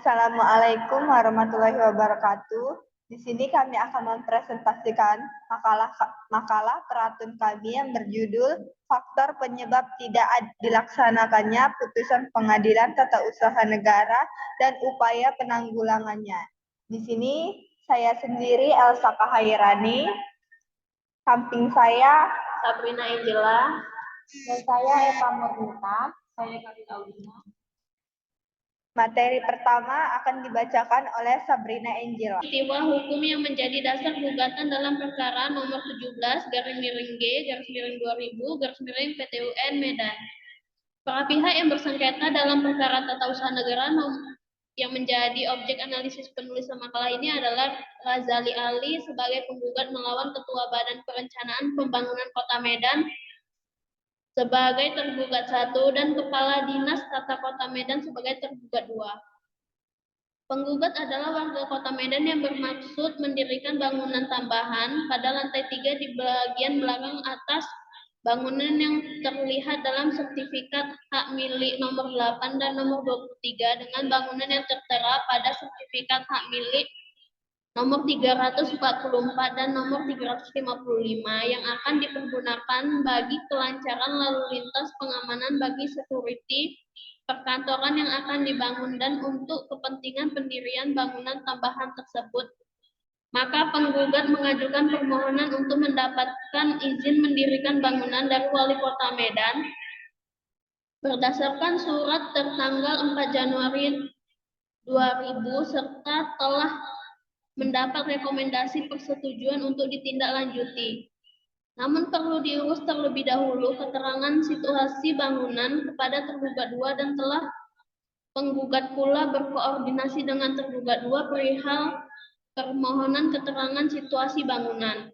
Assalamualaikum warahmatullahi wabarakatuh. Di sini kami akan mempresentasikan makalah peratun kami yang berjudul Faktor Penyebab Tidak Dilaksanakannya Putusan Pengadilan Tata Usaha Negara dan Upaya Penanggulangannya. Di sini saya sendiri Elsa Kahairani, samping saya Sabrina Angela, dan saya Eva Murnita. saya Karina Audina. Materi pertama akan dibacakan oleh Sabrina Angela. Peristiwa hukum yang menjadi dasar gugatan dalam perkara nomor 17/G/2000/PT UN Medan. Para pihak yang bersengketa dalam perkara tata usaha negara yang menjadi objek analisis penulisan makalah ini adalah Razali Ali sebagai penggugat melawan Ketua Badan Perencanaan Pembangunan Kota Medan sebagai tergugat 1 dan Kepala Dinas Tata Kota Medan sebagai tergugat 2. Penggugat adalah warga Kota Medan yang bermaksud mendirikan bangunan tambahan pada lantai 3 di bagian belakang atas bangunan yang terlihat dalam sertifikat hak milik nomor 8 dan nomor 23 dengan bangunan yang tertera pada sertifikat hak milik nomor 344 dan nomor 355 yang akan dipergunakan bagi kelancaran lalu lintas pengamanan bagi security perkantoran yang akan dibangun dan untuk kepentingan pendirian bangunan tambahan tersebut. Maka penggugat mengajukan permohonan untuk mendapatkan izin mendirikan bangunan dari Wali Kota Medan berdasarkan surat tertanggal 4 Januari 2000 serta telah mendapat rekomendasi persetujuan untuk ditindaklanjuti. Namun perlu diurus terlebih dahulu keterangan situasi bangunan kepada tergugat 2 dan telah penggugat pula berkoordinasi dengan tergugat 2 perihal permohonan keterangan situasi bangunan.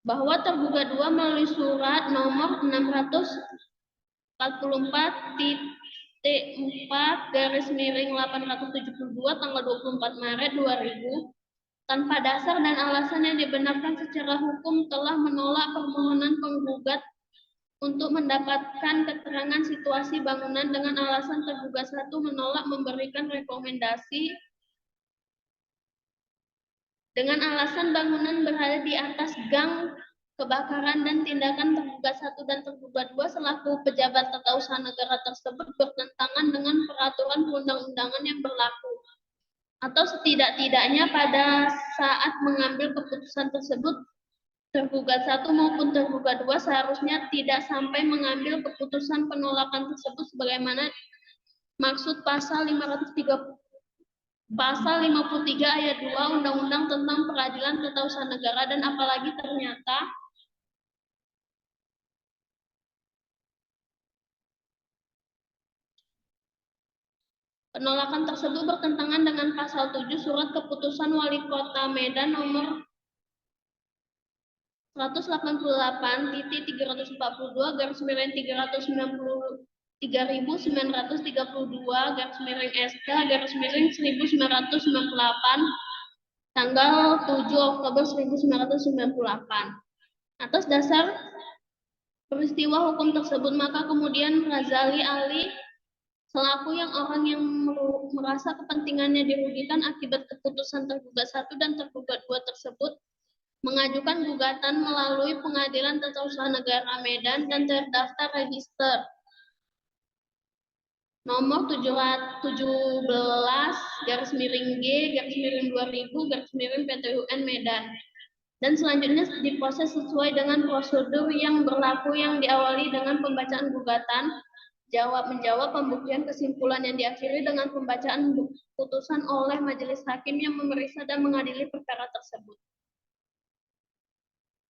Bahwa tergugat 2 melalui surat nomor 644.4/872 tanggal 24 Maret 2000 tanpa dasar dan alasan yang dibenarkan secara hukum telah menolak permohonan penggugat untuk mendapatkan keterangan situasi bangunan dengan alasan tergugat 1 menolak memberikan rekomendasi dengan alasan bangunan berada di atas gang kebakaran dan tindakan tergugat 1 dan tergugat 2 selaku pejabat tata usaha negara tersebut bertentangan dengan peraturan perundang-undangan yang berlaku. Atau setidak-tidaknya pada saat mengambil keputusan tersebut, tergugat 1 maupun tergugat 2 seharusnya tidak sampai mengambil keputusan penolakan tersebut sebagaimana maksud pasal 53 ayat 2 Undang-Undang tentang Peradilan Tata Usaha Negara dan apalagi ternyata penolakan tersebut bertentangan dengan pasal 7 Surat Keputusan Wali Kota Medan nomor 188/342/3932/SK/1998 tanggal 7 Oktober 1998. Atas dasar peristiwa hukum tersebut, maka kemudian Razali Ali selaku orang yang merasa kepentingannya dirugikan akibat keputusan tergugat 1 dan tergugat 2 tersebut mengajukan gugatan melalui Pengadilan Tata Usaha Negara Medan dan terdaftar register nomor 17/G/2000/PT UN dan selanjutnya diproses sesuai dengan prosedur yang berlaku yang diawali dengan pembacaan gugatan, jawab-menjawab, pembuktian, kesimpulan yang diakhiri dengan pembacaan putusan oleh majelis hakim yang memeriksa dan mengadili perkara tersebut.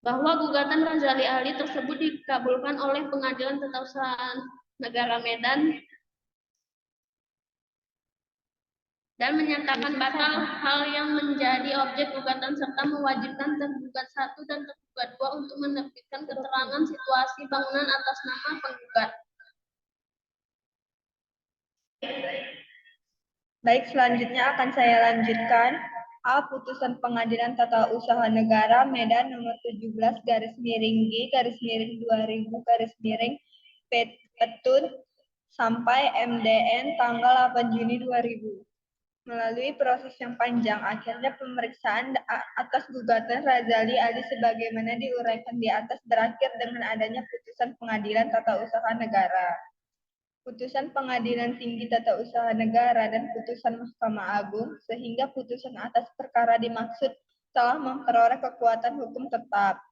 Bahwa gugatan Razali Ali tersebut dikabulkan oleh Pengadilan Tata Usaha Negara Medan dan menyatakan batal hal yang menjadi objek gugatan serta mewajibkan tergugat 1 dan tergugat 2 untuk menerbitkan keterangan situasi bangunan atas nama penggugat. Baik, selanjutnya akan saya lanjutkan. A. Putusan Pengadilan Tata Usaha Negara Medan nomor 17/G/2000/Petun sampai MDN tanggal 8 Juni 2000. Melalui proses yang panjang, akhirnya pemeriksaan atas gugatan Razali Ali sebagaimana diuraikan di atas berakhir dengan adanya putusan Pengadilan Tata Usaha Negara. Putusan Pengadilan Tinggi Tata Usaha Negara dan putusan Mahkamah Agung, sehingga putusan atas perkara dimaksud telah memperoleh kekuatan hukum tetap.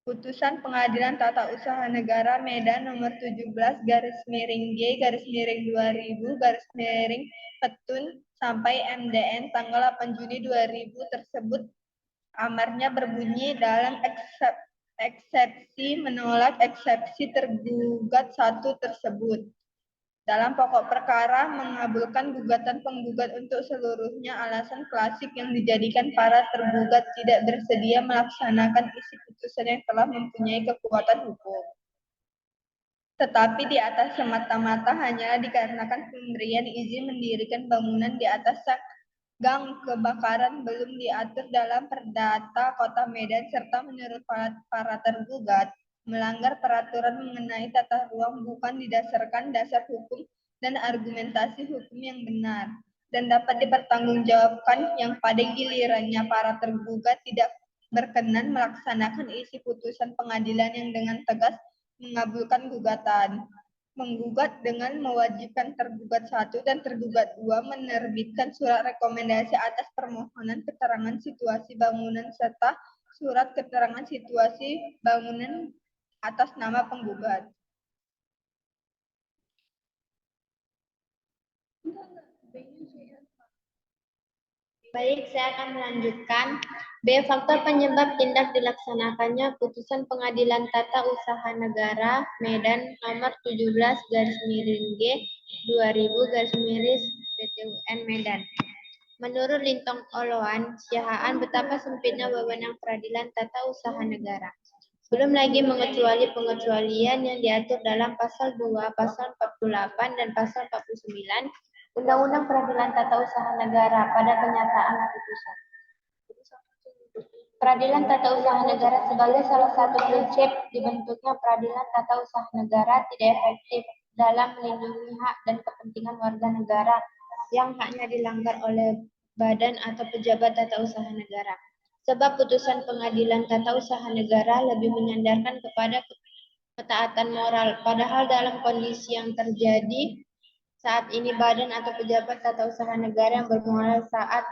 Putusan Pengadilan Tata Usaha Negara Medan nomor 17/G/2000 Petun sampai MDN tanggal 8 Juni 2000 tersebut amarnya berbunyi dalam eksepsi menolak eksepsi tergugat 1 tersebut. Dalam pokok perkara mengabulkan gugatan penggugat untuk seluruhnya alasan klasik yang dijadikan para tergugat tidak bersedia melaksanakan isi putusan yang telah mempunyai kekuatan hukum. Tetapi di atas semata-mata hanyalah dikarenakan pemberian izin mendirikan bangunan di atas gang kebakaran belum diatur dalam Perdata Kota Medan serta menurut para tergugat melanggar peraturan mengenai tata ruang bukan didasarkan dasar hukum dan argumentasi hukum yang benar dan dapat dipertanggungjawabkan yang pada gilirannya para tergugat tidak berkenan melaksanakan isi putusan pengadilan yang dengan tegas mengabulkan gugatan. Menggugat dengan mewajibkan tergugat 1 dan tergugat 2 menerbitkan surat rekomendasi atas permohonan keterangan situasi bangunan serta surat keterangan situasi bangunan atas nama penggugat. Baik, saya akan melanjutkan. B. Faktor penyebab tindak dilaksanakannya putusan Pengadilan Tata Usaha Negara Medan nomor 17/G/2000/PTUN Medan. Menurut Lintong Oloan Siahaan, betapa sempitnya wewenang Peradilan Tata Usaha Negara. Belum lagi mengecuali pengecualian yang diatur dalam pasal 2, pasal 48, dan pasal 49 Undang-Undang Peradilan Tata Usaha Negara pada kenyataan putusan. Peradilan Tata Usaha Negara sebagai salah satu prinsip dibentuknya Peradilan Tata Usaha Negara tidak efektif dalam melindungi hak dan kepentingan warga negara yang haknya dilanggar oleh badan atau pejabat tata usaha negara. Sebab putusan Pengadilan Tata Usaha Negara lebih menyandarkan kepada ketaatan moral, padahal dalam kondisi yang terjadi saat ini badan atau pejabat tata usaha negara yang bermoral sangat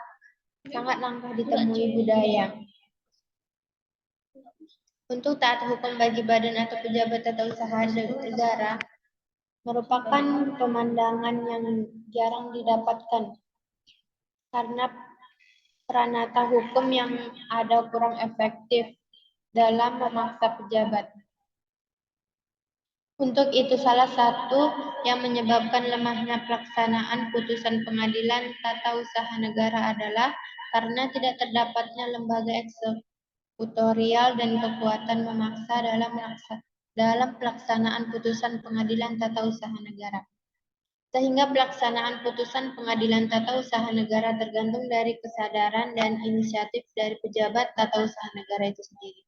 langka ditemui budaya. Untuk taat hukum bagi badan atau pejabat tata usaha negara merupakan pemandangan yang jarang didapatkan karena peranata hukum yang ada kurang efektif dalam memaksa pejabat. Untuk itu salah satu yang menyebabkan lemahnya pelaksanaan putusan Pengadilan Tata Usaha Negara adalah karena tidak terdapatnya lembaga eksekutorial dan kekuatan memaksa dalam pelaksanaan putusan Pengadilan Tata Usaha Negara. Sehingga pelaksanaan putusan Pengadilan Tata Usaha Negara tergantung dari kesadaran dan inisiatif dari pejabat tata usaha negara itu sendiri.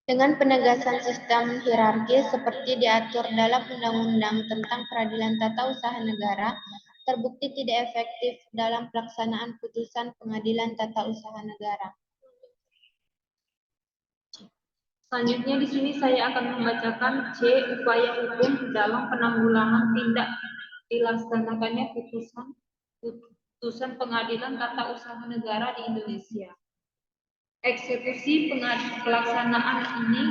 Dengan penegasan sistem hierarkis seperti diatur dalam Undang-Undang tentang Peradilan Tata Usaha Negara, terbukti tidak efektif dalam pelaksanaan putusan Pengadilan Tata Usaha Negara. Selanjutnya di sini saya akan membacakan C. Upaya hukum dalam penanggulangan tindak dilaksanakannya putusan Pengadilan Tata Usaha Negara di Indonesia. Eksekusi pelaksanaan ini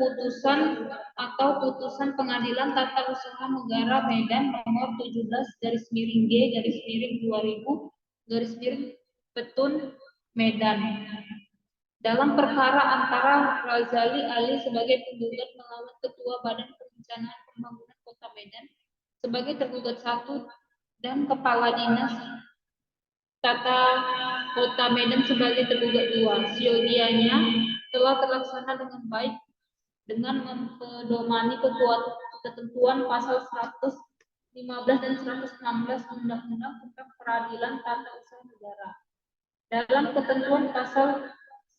putusan Pengadilan Tata Usaha Negara Medan nomor 17/G/2000/Petun Medan. Dalam perkara antara Razali Ali sebagai penggugat melawan Ketua Badan Perencanaan Pembangunan Kota Medan sebagai tergugat 1 dan Kepala Dinas Tata Kota Medan sebagai tergugat 2, siogianya telah terlaksana dengan baik dengan mempedomani ketentuan pasal 115 dan 116 Undang-Undang tentang Peradilan Tata Usaha Negara. Dalam ketentuan pasal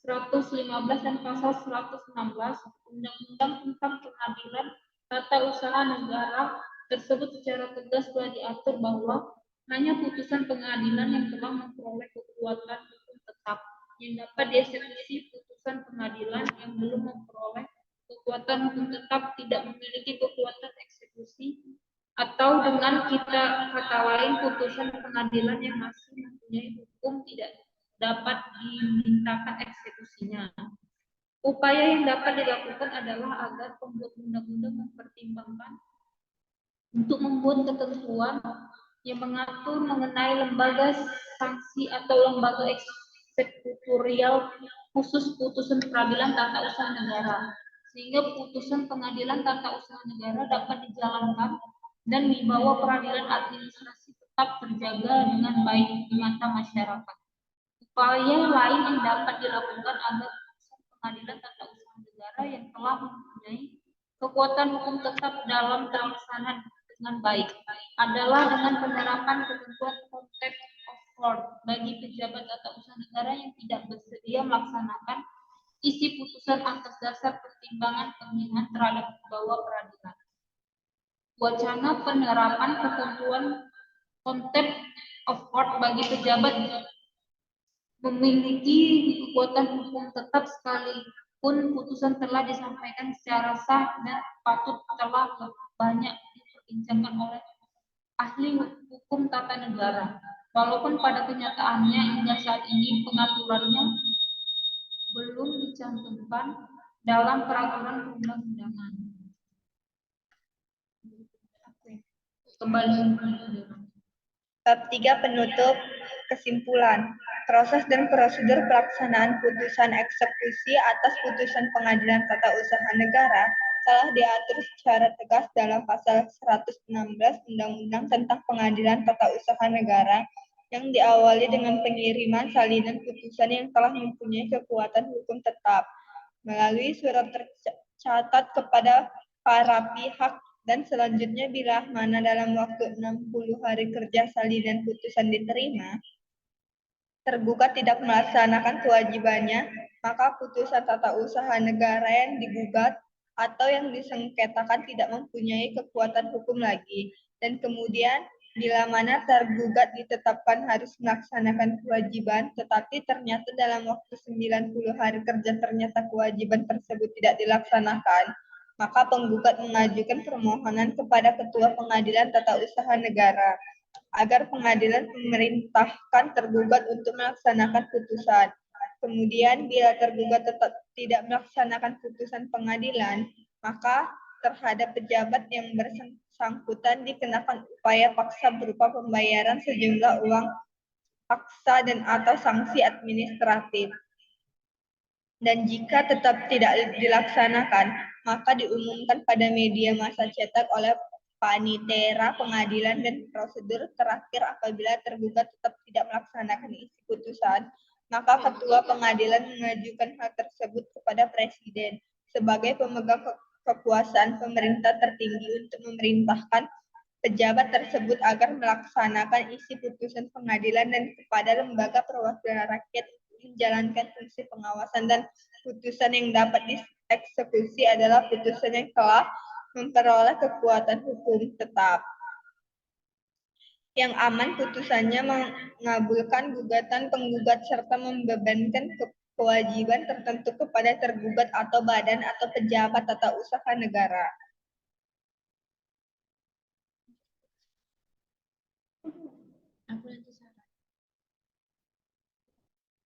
115 dan pasal 116 Undang-Undang tentang Peradilan tata usaha negara tersebut secara tegas telah diatur bahwa hanya putusan pengadilan yang telah memperoleh kekuatan hukum tetap yang dapat dieksekusi. Putusan pengadilan yang belum memperoleh kekuatan hukum tetap tidak memiliki kekuatan eksekusi, atau dengan kata lain putusan pengadilan yang masih mempunyai hukum tidak dapat dimintakan eksekusinya. Upaya yang dapat dilakukan adalah agar pembuat undang-undang mempertimbangkan untuk membuat ketentuan yang mengatur mengenai lembaga sanksi atau lembaga eksekutorial khusus putusan peradilan tata usaha negara, sehingga putusan pengadilan tata usaha negara dapat dijalankan dan wibawa peradilan administrasi tetap terjaga dengan baik di mata masyarakat. Upaya lain yang dapat dilakukan agar putusan pengadilan tata usaha negara yang telah mempunyai kekuatan hukum tetap dalam terlaksana dengan baik adalah dengan penerapan ketentuan contempt of court bagi pejabat tata usaha negara yang tidak bersedia melaksanakan isi putusan atas dasar pertimbangan penghinaan terhadap wibawa peradilan. Wacana penerapan ketentuan contempt of court bagi pejabat memiliki kekuatan hukum tetap sekalipun putusan telah disampaikan secara sah dan patut telah banyak diperbincangkan oleh ahli hukum tata negara. Walaupun pada kenyataannya hingga saat ini pengaturannya belum dicantumkan dalam peraturan perundang-undangan. Kembali. Bab 3 penutup. Kesimpulan. Proses dan prosedur pelaksanaan putusan eksekusi atas putusan pengadilan tata usaha negara telah diatur secara tegas dalam pasal 116 Undang-Undang tentang Pengadilan Tata Usaha Negara yang diawali dengan pengiriman salinan putusan yang telah mempunyai kekuatan hukum tetap melalui surat tercatat kepada para pihak, dan selanjutnya bila mana dalam waktu 60 hari kerja salinan putusan diterima, tergugat tidak melaksanakan kewajibannya, maka putusan tata usaha negara yang digugat atau yang disengketakan tidak mempunyai kekuatan hukum lagi. Dan kemudian bila mana tergugat ditetapkan harus melaksanakan kewajiban, tetapi ternyata dalam waktu 90 hari kerja ternyata kewajiban tersebut tidak dilaksanakan, maka penggugat mengajukan permohonan kepada Ketua Pengadilan Tata Usaha Negara agar pengadilan memerintahkan tergugat untuk melaksanakan putusan. Kemudian bila tergugat tetap tidak melaksanakan putusan pengadilan, maka terhadap pejabat yang bersangkutan dikenakan upaya paksa berupa pembayaran sejumlah uang paksa dan atau sanksi administratif. Dan jika tetap tidak dilaksanakan, maka diumumkan pada media massa cetak oleh panitera pengadilan, dan prosedur terakhir apabila tergugat tetap tidak melaksanakan isi putusan, maka ketua pengadilan mengajukan hal tersebut kepada presiden sebagai pemegang kekuasaan pemerintah tertinggi untuk memerintahkan pejabat tersebut agar melaksanakan isi putusan pengadilan, dan kepada lembaga perwakilan rakyat menjalankan fungsi pengawasan. Dan putusan yang dapat dieksekusi adalah putusan yang telah memperoleh kekuatan hukum tetap. Yang aman putusannya mengabulkan gugatan penggugat serta membebankan kewajiban tertentu kepada tergugat atau badan atau pejabat tata usaha negara.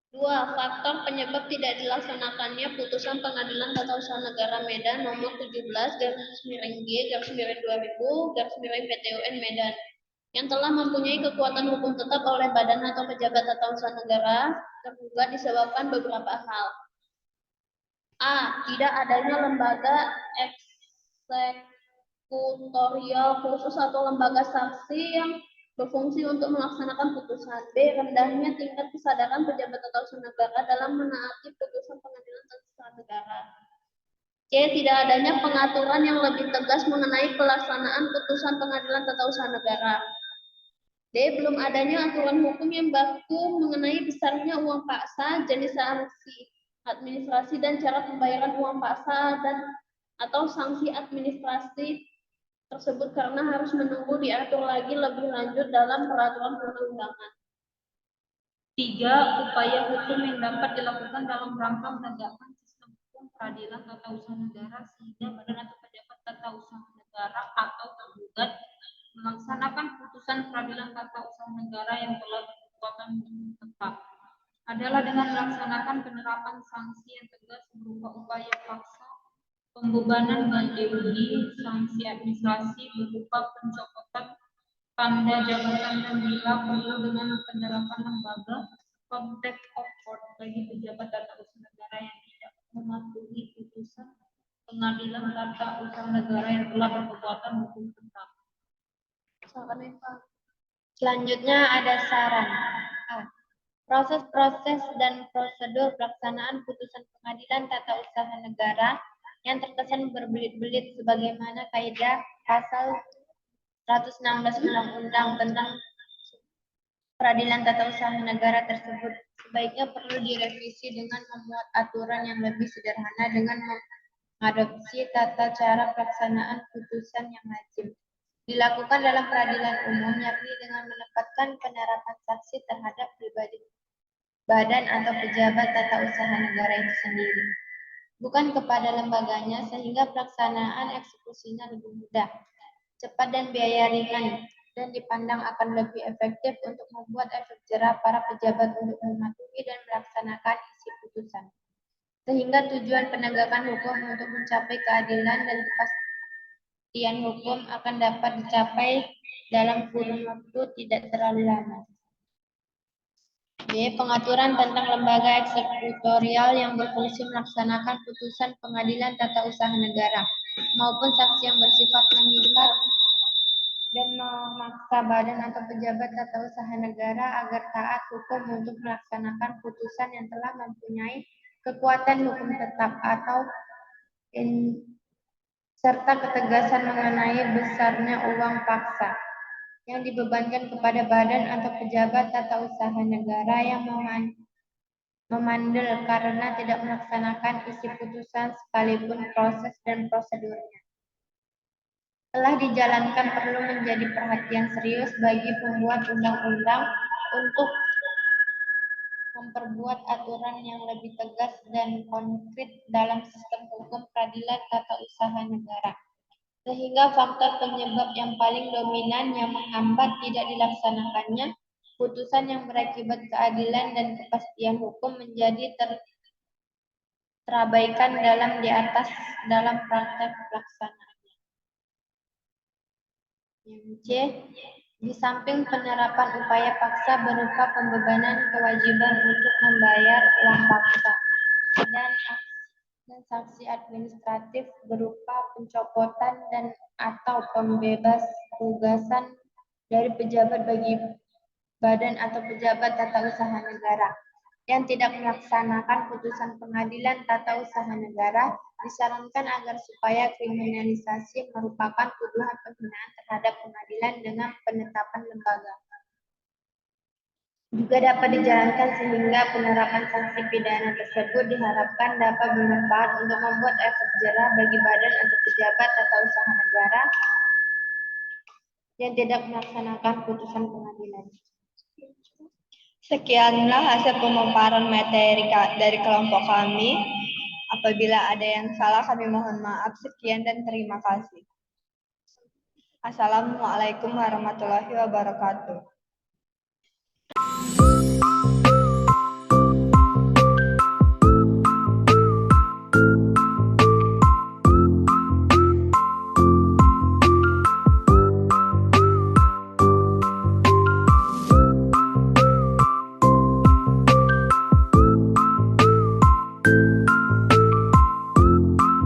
Dua, faktor penyebab tidak dilaksanakannya putusan Pengadilan Tata Usaha Negara Medan nomor 17/G/2000/PTUN Medan yang telah mempunyai kekuatan hukum tetap oleh badan atau pejabat tata usaha negara tergugat disebabkan beberapa hal. A. Tidak adanya lembaga eksekutorial khusus atau lembaga saksi yang berfungsi untuk melaksanakan putusan. B. Rendahnya tingkat kesadaran pejabat tata usaha negara dalam menaati putusan Pengadilan Tata Usaha Negara. C. Tidak adanya pengaturan yang lebih tegas mengenai pelaksanaan putusan Pengadilan Tata Usaha Negara. D. Belum adanya aturan hukum yang baku mengenai besarnya uang paksa, jenis sanksi administrasi, dan cara pembayaran uang paksa dan atau sanksi administrasi tersebut karena harus menunggu diatur lagi lebih lanjut dalam peraturan perundang-undangan. 3. Upaya hukum yang dapat dilakukan dalam rangka menegakkan sistem hukum peradilan tata usaha negara sehingga badan atau pejabat tata usaha negara atau tergugat melaksanakan putusan peradilan tata usaha negara yang telah berkekuatan hukum tetap adalah dengan melaksanakan penerapan sanksi yang tegas berupa upaya paksa, pembebanan ganti rugi, sanksi administrasi berupa pencopotan tanda jabatan dan bila perlu dengan penerapan lembaga contempt of court bagi pejabat tata usaha negara yang tidak mematuhi putusan pengadilan tata usaha negara yang telah berkekuatan hukum tetap. Selanjutnya ada saran. A. Proses-proses dan prosedur pelaksanaan putusan pengadilan tata usaha negara yang terkesan berbelit-belit sebagaimana kaidah pasal 116 Undang-Undang tentang Peradilan Tata Usaha Negara tersebut sebaiknya perlu direvisi dengan memuat aturan yang lebih sederhana dengan mengadopsi tata cara pelaksanaan putusan yang lazim dilakukan dalam peradilan umum, yakni dengan menempatkan penerapan saksi terhadap pribadi badan atau pejabat tata usaha negara itu sendiri, bukan kepada lembaganya, sehingga pelaksanaan eksekusinya lebih mudah, cepat dan biaya ringan, dan dipandang akan lebih efektif untuk membuat efek jerah para pejabat untuk mematuhi dan melaksanakan isi putusan. Sehingga tujuan penegakan hukum untuk mencapai keadilan dan kepastian hukum akan dapat dicapai dalam kurun waktu tidak terlalu lama. B. Pengaturan tentang lembaga eksekutorial yang berfungsi melaksanakan putusan pengadilan tata usaha negara maupun saksi yang bersifat mengikat dan memaksa badan atau pejabat tata usaha negara agar taat hukum untuk melaksanakan putusan yang telah mempunyai kekuatan hukum tetap atau serta ketegasan mengenai besarnya uang paksa yang dibebankan kepada badan atau pejabat tata usaha negara yang memandel karena tidak melaksanakan isi putusan sekalipun proses dan prosedurnya telah dijalankan perlu menjadi perhatian serius bagi pembuat undang-undang untuk memperbuat aturan yang lebih tegas dan konkret dalam sistem hukum peradilan tata usaha negara. Sehingga faktor penyebab yang paling dominan yang menghambat tidak dilaksanakannya putusan yang berakibat keadilan dan kepastian hukum menjadi terabaikan dalam praktek pelaksanaannya. Yang C, di samping penerapan upaya paksa berupa pembebanan kewajiban untuk membayar uang paksa dan sanksi administratif berupa pencopotan dan atau pembebas tugasan dari pejabat bagi badan atau pejabat tata usaha negara yang tidak melaksanakan putusan pengadilan tata usaha negara, disarankan agar supaya kriminalisasi merupakan tuduhan penghinaan terhadap pengadilan dengan penetapan lembaga. Juga dapat dijalankan sehingga penerapan sanksi pidana tersebut diharapkan dapat bermanfaat untuk membuat efek jerah bagi badan atau pejabat tata usaha negara yang tidak melaksanakan putusan pengadilan. Sekianlah hasil pemaparan materi dari kelompok kami. Apabila ada yang salah kami mohon maaf. Sekian dan terima kasih. Assalamualaikum warahmatullahi wabarakatuh.